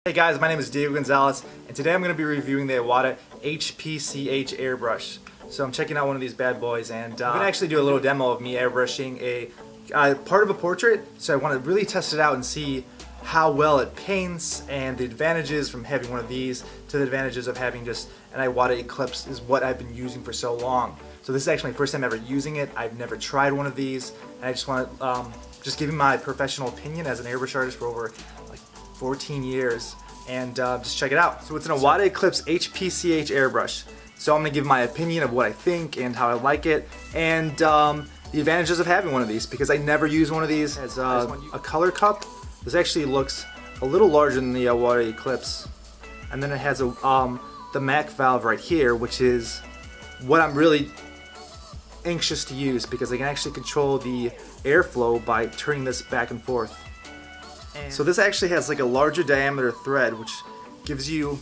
Hey guys, my name is Diego Gonzalez, and today I'm going to be reviewing the Iwata HP CH airbrush. So I'm checking out one of these bad boys, and I'm going to actually do a little demo of me airbrushing a part of a portrait. So I want to really test it out and see how well it paints, and the advantages from having one of these to the advantages of having just an Iwata Eclipse is what I've been using for so long. So this is actually my first time ever using it. I've never tried one of these, and I just want to just give you my professional opinion as an airbrush artist for over 14 years, and just check it out. So it's an Iwata Eclipse HP CH airbrush. So I'm going to give my opinion of what I think and how I like it, and the advantages of having one of these, because I never use one of these. As a color cup, this actually looks a little larger than the Iwata Eclipse, and then it has the MAC valve right here, which is what I'm really anxious to use, because I can actually control the airflow by turning this back and forth. So this actually has like a larger diameter thread, which gives you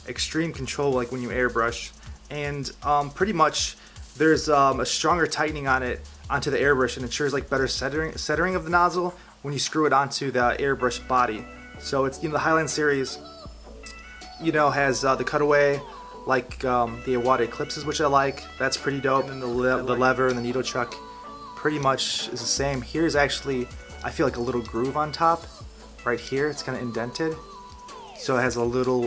extreme control like when you airbrush, and pretty much there's a stronger tightening on it onto the airbrush, and ensures like better centering of the nozzle when you screw it onto the airbrush body. So it's, the hiline series has the cutaway like the Iwata Eclipses, which I like. That's pretty dope. And then the lever and the needle chuck pretty much is the same. Here's actually, I feel like, a little groove on top right here. It's kind of indented, so it has a little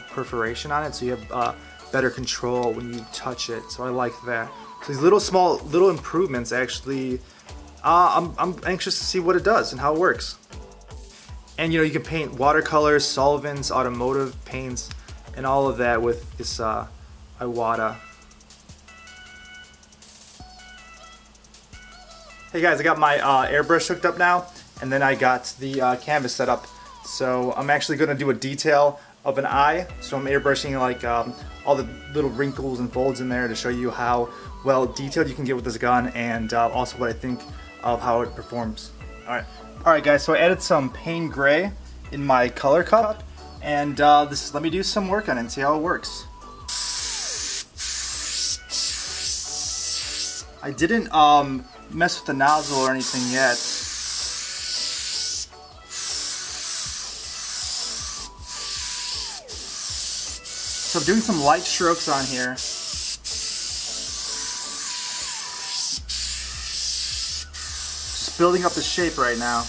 perforation on it, so you have better control when you touch it. So I like that. So these little improvements actually, I'm anxious to see what it does and how it works. And you can paint watercolors, solvents, automotive paints, and all of that with this Iwata. Hey guys, I got my airbrush hooked up now, and then I got the canvas set up. So I'm actually going to do a detail of an eye. So I'm airbrushing like all the little wrinkles and folds in there to show you how well detailed you can get with this gun, and also what I think of how it performs. Alright guys, so I added some Pain Gray in my color cup, and let me do some work on it and see how it works. I didn't mess with the nozzle or anything yet. So I'm doing some light strokes on here. Just building up the shape right now.